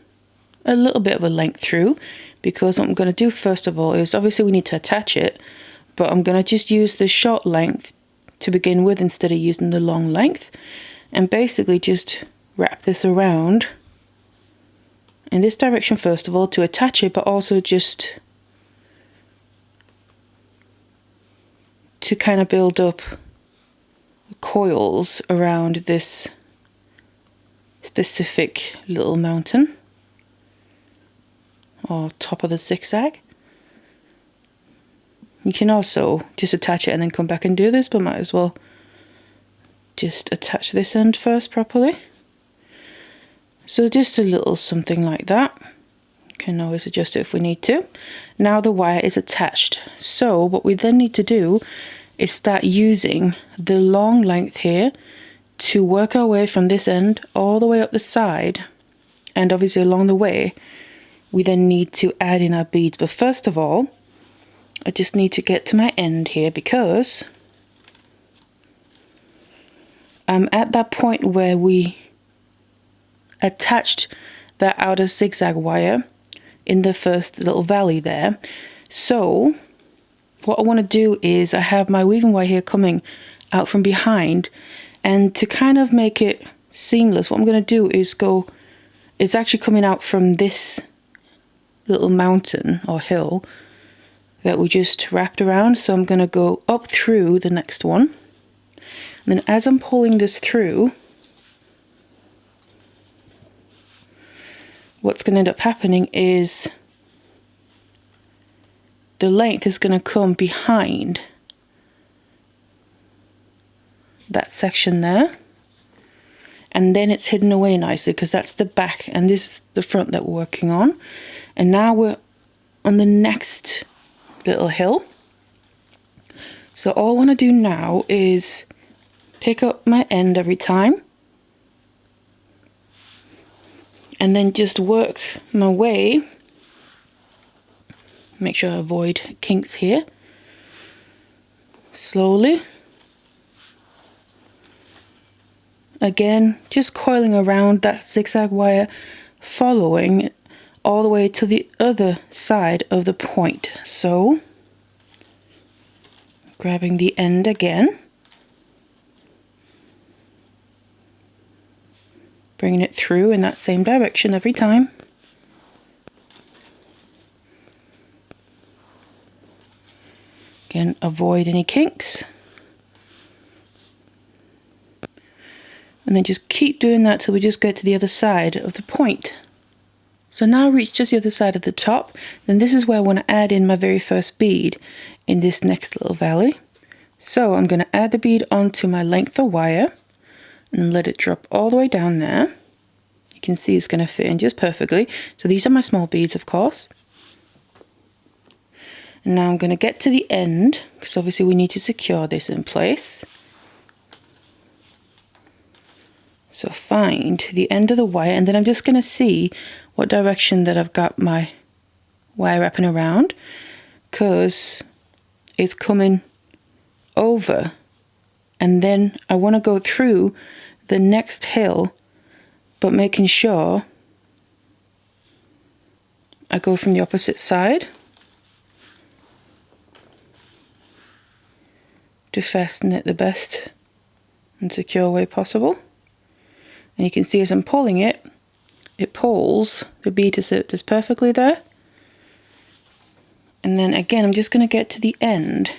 [SPEAKER 1] a little bit of a length through, because what I'm going to do first of all is, obviously we need to attach it, but I'm going to just use the short length to begin with instead of using the long length, and basically just wrap this around in this direction first of all to attach it, but also just to kind of build up coils around this specific little mountain or top of the zigzag. You can also just attach it and then come back and do this, but might as well just attach this end first properly. So just a little something like that. You can always adjust it if we need to. Now the wire is attached, so what we then need to do is start using the long length here to work our way from this end all the way up the side, and obviously along the way we then need to add in our beads. But first of all, I just need to get to my end here, because I'm at that point where we attached that outer zigzag wire in the first little valley there. So what I want to do is, I have my weaving wire here coming out from behind, and to kind of make it seamless, what I'm going to do is it's actually coming out from this little mountain or hill that we just wrapped around. So I'm going to go up through the next one, and then as I'm pulling this through, what's going to end up happening is the length is going to come behind that section there, and then it's hidden away nicely because that's the back and this is the front that we're working on. And now we're on the next little hill. So all I want to do now is pick up my end every time and then just work my way. Make sure I avoid kinks here. Slowly. Again, just coiling around that zigzag wire, following all the way to the other side of the point. So, grabbing the end again, bringing it through in that same direction every time. Again, avoid any kinks. And then just keep doing that till we just get to the other side of the point. So now reach just the other side of the top. Then this is where I want to add in my very first bead in this next little valley. So I'm going to add the bead onto my length of wire and let it drop all the way down there. You can see it's going to fit in just perfectly. So these are my small beads, of course. And now I'm going to get to the end, because obviously we need to secure this in place. So find the end of the wire, and then I'm just going to see what direction that I've got my wire wrapping around, because it's coming over, and then I want to go through the next hill, but making sure I go from the opposite side to fasten it the best and secure way possible. And you can see as I'm pulling it, it pulls the bead to sit just perfectly there. And then again, I'm just going to get to the end,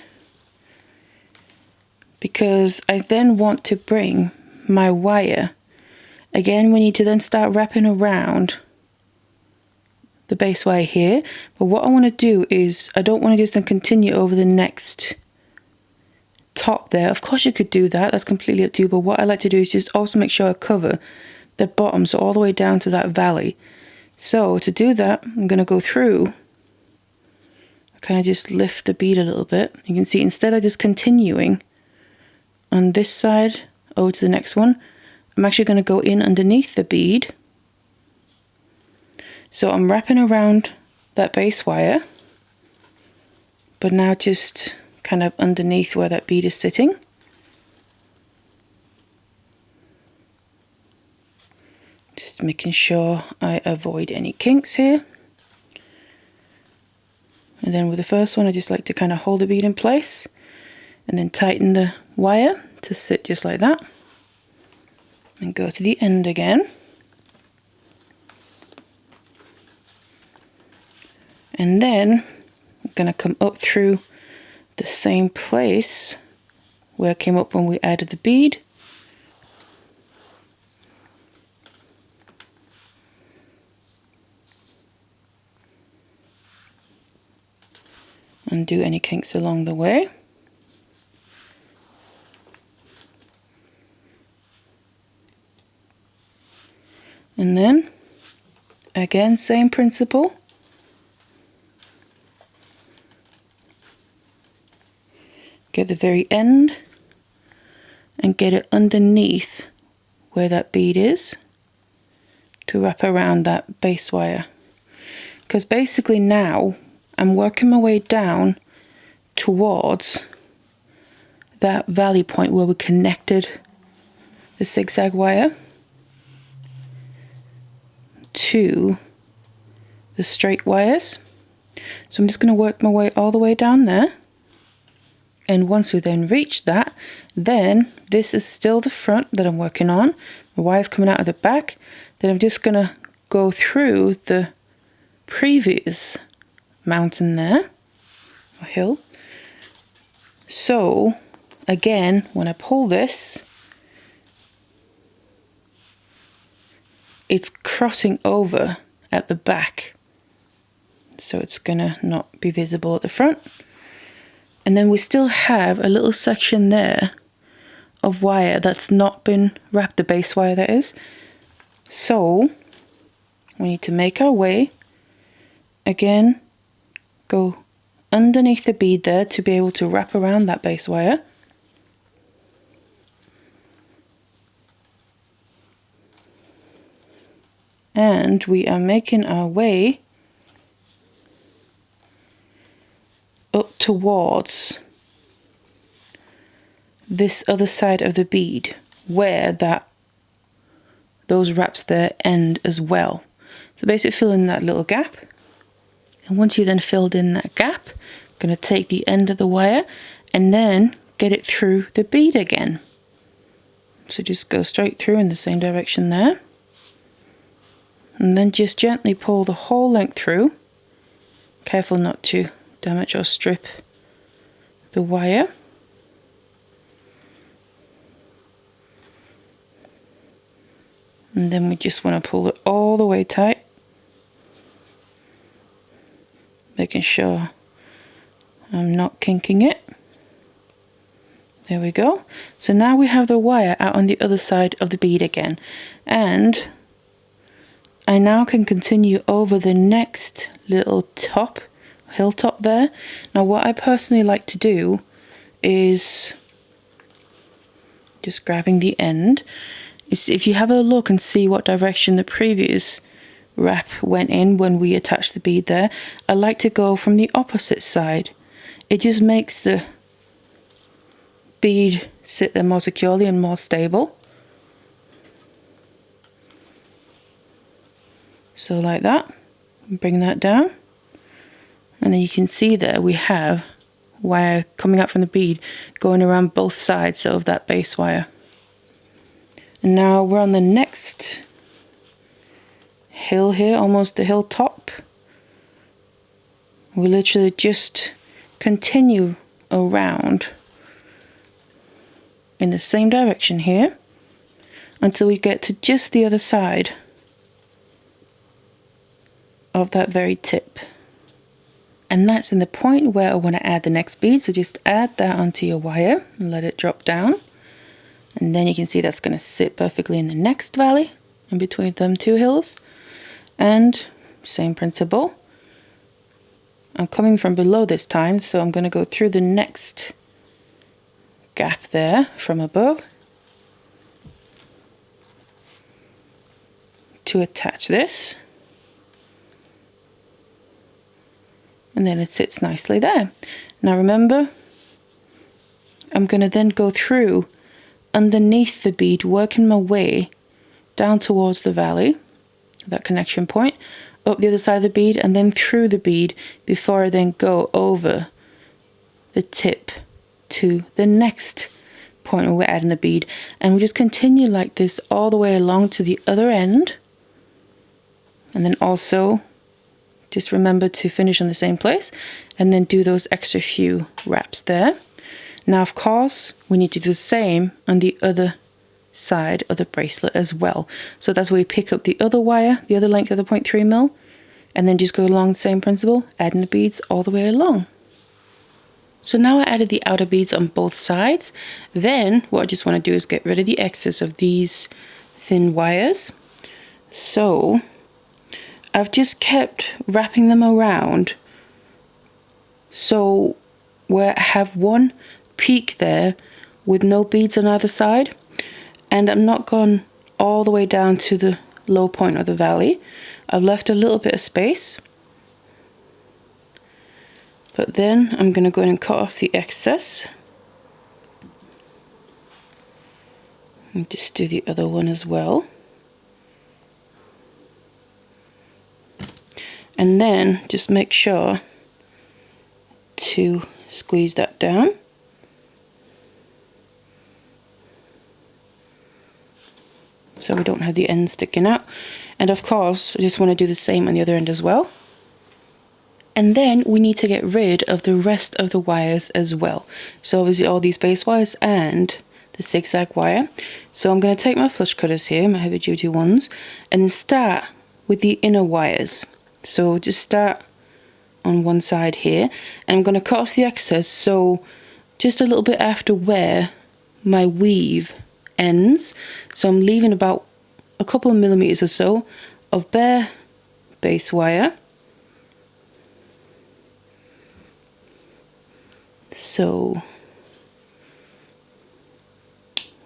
[SPEAKER 1] because I then want to bring my wire. Again, we need to then start wrapping around the base wire here. But what I want to do is, I don't want to just then continue over the next top there. Of course you could do that, that's completely up to you, but what I like to do is just also make sure I cover the bottom, so all the way down to that valley. So to do that, I'm going to go through, kind of just lift the bead a little bit. You can see instead of just continuing on this side over to the next one, I'm actually going to go in underneath the bead. So I'm wrapping around that base wire, but now just kind of underneath where that bead is sitting. Just making sure I avoid any kinks here. And then with the first one, I just like to kind of hold the bead in place and then tighten the wire to sit just like that. And go to the end again. And then I'm going to come up through the same place where I came up when we added the bead. Undo any kinks along the way. And then, again, same principle. Get the very end and get it underneath where that bead is to wrap around that base wire. Because basically now I'm working my way down towards that valley point where we connected the zigzag wire to the straight wires. So I'm just going to work my way all the way down there. And once we then reach that, then this is still the front that I'm working on. The wire's coming out of the back. Then I'm just going to go through the previous mountain there, or hill. So again, when I pull this, it's crossing over at the back, so it's gonna not be visible at the front. And then we still have a little section there of wire that's not been wrapped, the base wire that is. So we need to make our way, again, go underneath the bead there to be able to wrap around that base wire. And we are making our way up towards this other side of the bead where those wraps there end as well. So basically fill in that little gap. And once you then filled in that gap, I'm going to take the end of the wire and then get it through the bead again. So just go straight through in the same direction there. And then just gently pull the whole length through. Careful not to damage or strip the wire. And then we just want to pull it all the way tight, making sure I'm not kinking it. There we go. So now we have the wire out on the other side of the bead again, and I now can continue over the next little hilltop there. Now what I personally like to do is just grabbing the end if you have a look and see what direction the previous wrap went in when we attached the bead there, I like to go from the opposite side. It just makes the bead sit there more securely and more stable. So like that, bring that down, and then you can see there we have wire coming out from the bead going around both sides of that base wire. And now we're on the next hill here, almost the hilltop. We literally just continue around in the same direction here until we get to just the other side of that very tip. And that's in the point where I want to add the next bead, so just add that onto your wire and let it drop down. And then you can see that's going to sit perfectly in the next valley in between them two hills. And same principle. I'm coming from below this time, so I'm going to go through the next gap there from above to attach this. And then it sits nicely there. Now remember, I'm going to then go through underneath the bead, working my way down towards the valley, that connection point, up the other side of the bead, and then through the bead before I then go over the tip to the next point where we're adding the bead. And we just continue like this all the way along to the other end. And then also just remember to finish in the same place and then do those extra few wraps there. Now of course we need to do the same on the other side of the bracelet as well. So that's where we pick up the other wire, the other length of the 0.3 mil, and then just go along the same principle, adding the beads all the way along. So now I added the outer beads on both sides. Then what I just want to do is get rid of the excess of these thin wires. So I've just kept wrapping them around, so where I have one peak there with no beads on either side, and I'm not gone all the way down to the low point of the valley. I've left a little bit of space, but then I'm going to go in and cut off the excess and just do the other one as well. And then just make sure to squeeze that down. So we don't have the end sticking out. And of course, I just want to do the same on the other end as well. And then we need to get rid of the rest of the wires as well. So obviously all these base wires and the zigzag wire. So I'm going to take my flush cutters here, my heavy duty ones, and start with the inner wires. So just start on one side here, and I'm going to cut off the excess, so just a little bit after where my weave ends. So I'm leaving about a couple of millimeters or so of bare base wire. So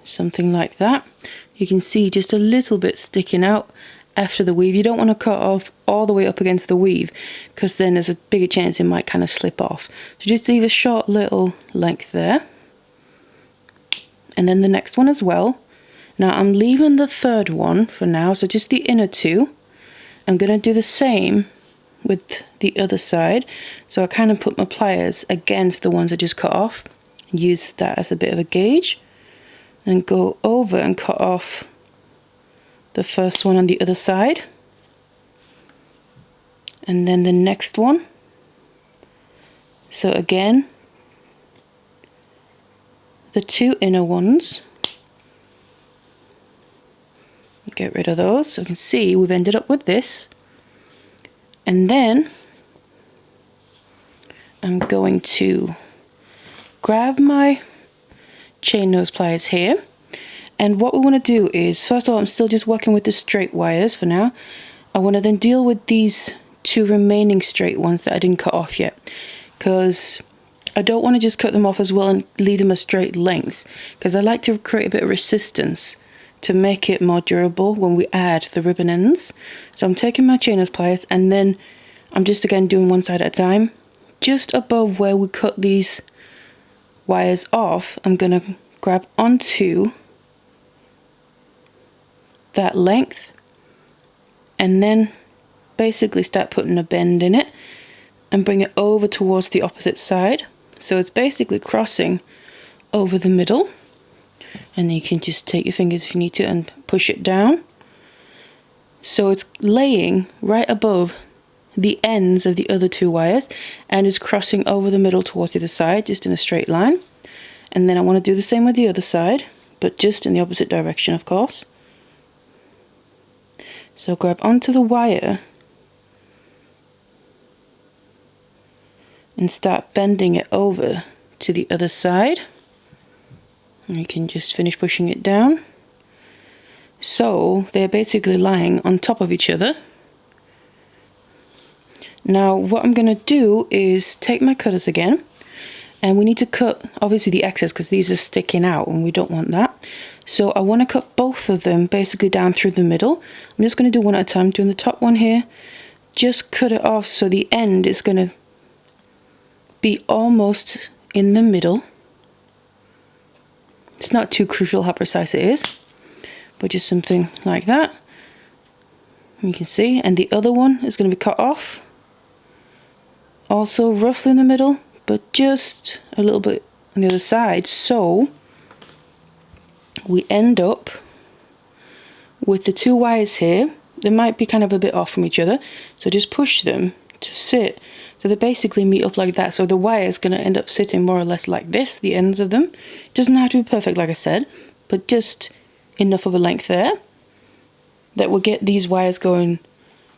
[SPEAKER 1] something like that. You can see just a little bit sticking out after the weave. You don't want to cut off all the way up against the weave, because then there's a bigger chance it might kind of slip off. So just leave a short little length there. And then the next one as well. Now I'm leaving the third one for now, so just the inner two. I'm going to do the same with the other side. So I kind of put my pliers against the ones I just cut off, use that as a bit of a gauge, and go over and cut off the first one on the other side, and then the next one. So again, the two inner ones, get rid of those. So you can see we've ended up with this. And then I'm going to grab my chain nose pliers here. And what we want to do is, first of all, I'm still just working with the straight wires for now. I want to then deal with these two remaining straight ones that I didn't cut off yet, because I don't want to just cut them off as well and leave them a straight length, because I like to create a bit of resistance to make it more durable when we add the ribbon ends. So I'm taking my chainless pliers and then I'm just again doing one side at a time. Just above where we cut these wires off, I'm going to grab onto that length and then basically start putting a bend in it and bring it over towards the opposite side. So it's basically crossing over the middle, and you can just take your fingers if you need to and push it down. So it's laying right above the ends of the other two wires and is crossing over the middle towards the other side, just in a straight line. And then I want to do the same with the other side, but just in the opposite direction, of course. So grab onto the wire and start bending it over to the other side. And you can just finish pushing it down. So they're basically lying on top of each other. Now what I'm going to do is take my cutters again, and we need to cut obviously the excess because these are sticking out and we don't want that. So I want to cut both of them basically down through the middle. I'm just going to do one at a time, doing the top one here. Just cut it off so the end is going to be almost in the middle. It's not too crucial how precise it is, but just something like that. You can see, and the other one is going to be cut off. Also roughly in the middle, but just a little bit on the other side. So we end up with the two wires here. They might be kind of a bit off from each other, so just push them to sit. So they basically meet up like that. So the wire is going to end up sitting more or less like this, the ends of them. It doesn't have to be perfect, like I said, but just enough of a length there that will get these wires going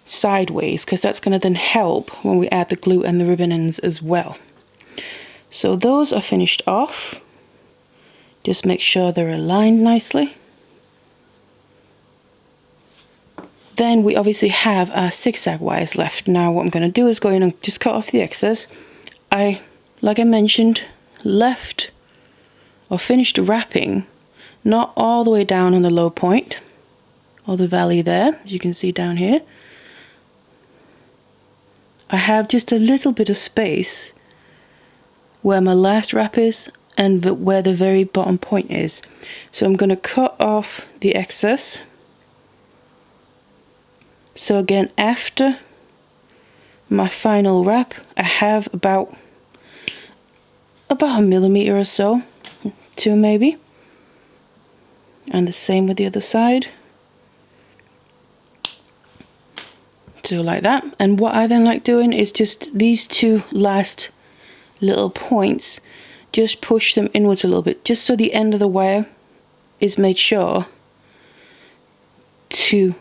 [SPEAKER 1] sideways, because that's going to then help when we add the glue and the ribbon ends as well. So those are finished off. Just make sure they're aligned nicely. Then we obviously have our zigzag wires left. Now what I'm going to do is go in and just cut off the excess. Like I mentioned, left or finished wrapping not all the way down on the low point or the valley there, as you can see down here. I have just a little bit of space where my last wrap is and where the very bottom point is. So I'm going to cut off the excess. So again, after my final wrap, I have about a millimeter or so, 2 maybe. And the same with the other side. So like that. And what I then like doing is just these two last little points, just push them inwards a little bit, just so the end of the wire is made sure to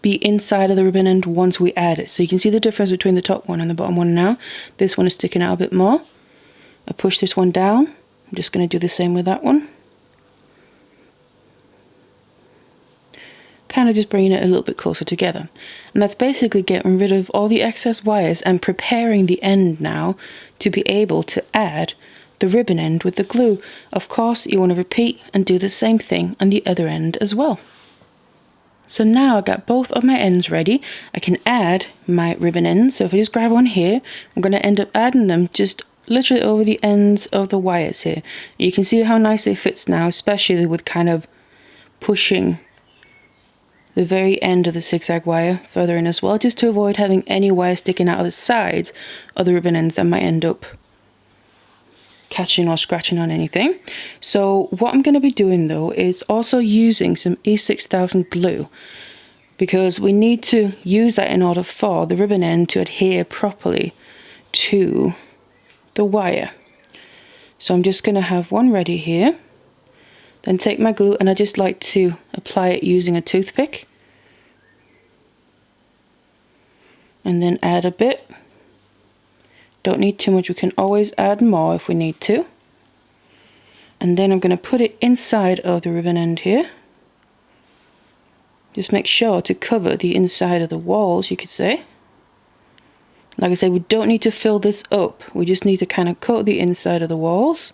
[SPEAKER 1] be inside of the ribbon end once we add it. So you can see the difference between the top one and the bottom one now. This one is sticking out a bit more. I push this one down. I'm just going to do the same with that one. Kind of just bringing it a little bit closer together. And that's basically getting rid of all the excess wires and preparing the end now to be able to add the ribbon end with the glue. Of course, you want to repeat and do the same thing on the other end as well. So now I've got both of my ends ready. I can add my ribbon ends. So if I just grab one here, I'm going to end up adding them just literally over the ends of the wires here. You can see how nicely it fits now, especially with kind of pushing the very end of the zigzag wire further in as well, just to avoid having any wire sticking out of the sides of the ribbon ends that might end up catching or scratching on anything. So what I'm going to be doing though is also using some E6000 glue, because we need to use that in order for the ribbon end to adhere properly to the wire. So I'm just going to have one ready here. Then take my glue, and I just like to apply it using a toothpick. And then add a bit. Don't need too much, we can always add more if we need to. And then I'm going to put it inside of the ribbon end here. Just make sure to cover the inside of the walls, you could say. Like I said, we don't need to fill this up. We just need to kind of coat the inside of the walls.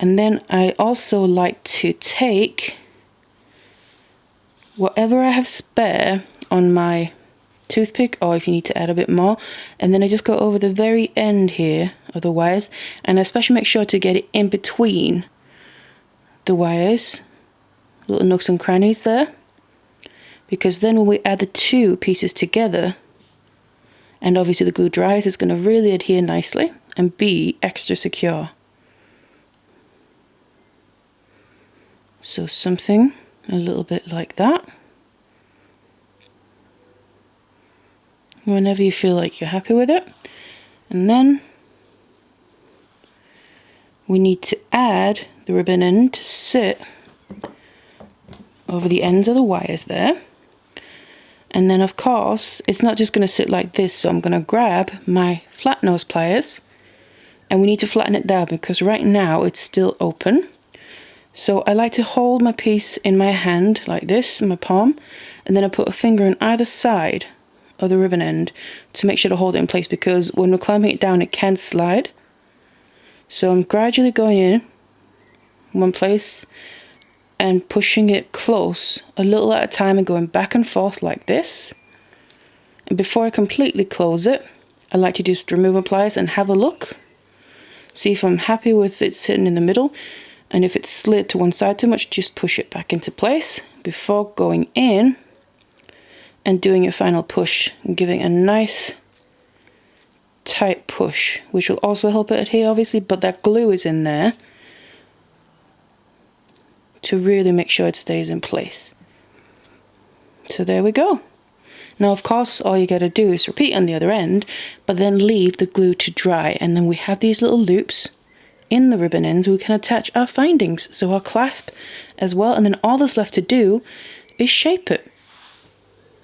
[SPEAKER 1] And then I also like to take whatever I have spare on my toothpick, or if you need to add a bit more, and then I just go over the very end here of the wires, and I especially make sure to get it in between the wires, little nooks and crannies there, because then when we add the two pieces together and obviously the glue dries, it's going to really adhere nicely and be extra secure. So something a little bit like that. Whenever you feel like you're happy with it. And then we need to add the ribbon end to sit over the ends of the wires there. And then of course, it's not just going to sit like this, so I'm going to grab my flat nose pliers and we need to flatten it down because right now it's still open. So I like to hold my piece in my hand like this, in my palm, and then I put a finger on either side of the ribbon end to make sure to hold it in place, because when we're clamping it down it can slide. So I'm gradually going in one place and pushing it close a little at a time and going back and forth like this. And before I completely close it, I like to just remove my pliers and have a look, see if I'm happy with it sitting in the middle. And if it's slid to one side too much, just push it back into place before going in and doing your final push and giving a nice tight push, which will also help it adhere obviously, but that glue is in there to really make sure it stays in place. So there we go. Now of course all you gotta do is repeat on the other end, but then leave the glue to dry, and then we have these little loops in the ribbon ends we can attach our findings, so our clasp as well, and then all that's left to do is shape it.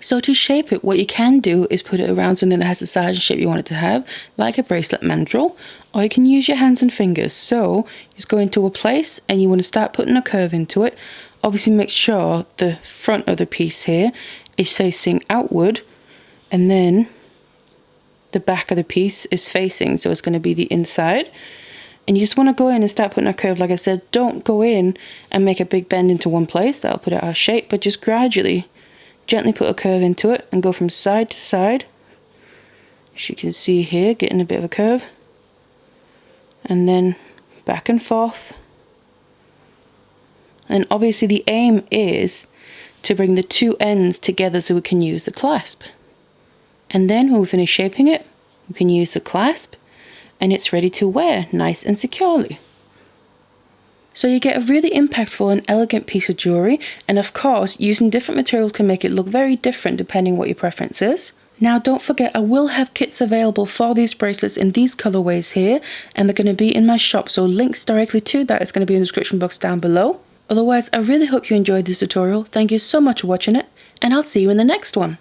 [SPEAKER 1] So to shape it, what you can do is put it around something that has the size and shape you want it to have, like a bracelet mandrel, or you can use your hands and fingers. So just go into a place and you want to start putting a curve into it. Obviously make sure the front of the piece here is facing outward, and then the back of the piece is facing, so it's going to be the inside. And you just want to go in and start putting a curve. Like I said, don't go in and make a big bend into one place, that'll put it out of shape, but just gradually, gently put a curve into it and go from side to side. As you can see here, getting a bit of a curve. And then back and forth. And obviously the aim is to bring the two ends together so we can use the clasp. And then when we finish shaping it, we can use the clasp and it's ready to wear nice and securely. So you get a really impactful and elegant piece of jewellery, and of course using different materials can make it look very different depending what your preference is. Now don't forget, I will have kits available for these bracelets in these colorways here, and they're going to be in my shop, so links directly to that is going to be in the description box down below. Otherwise, I really hope you enjoyed this tutorial. Thank you so much for watching it, and I'll see you in the next one.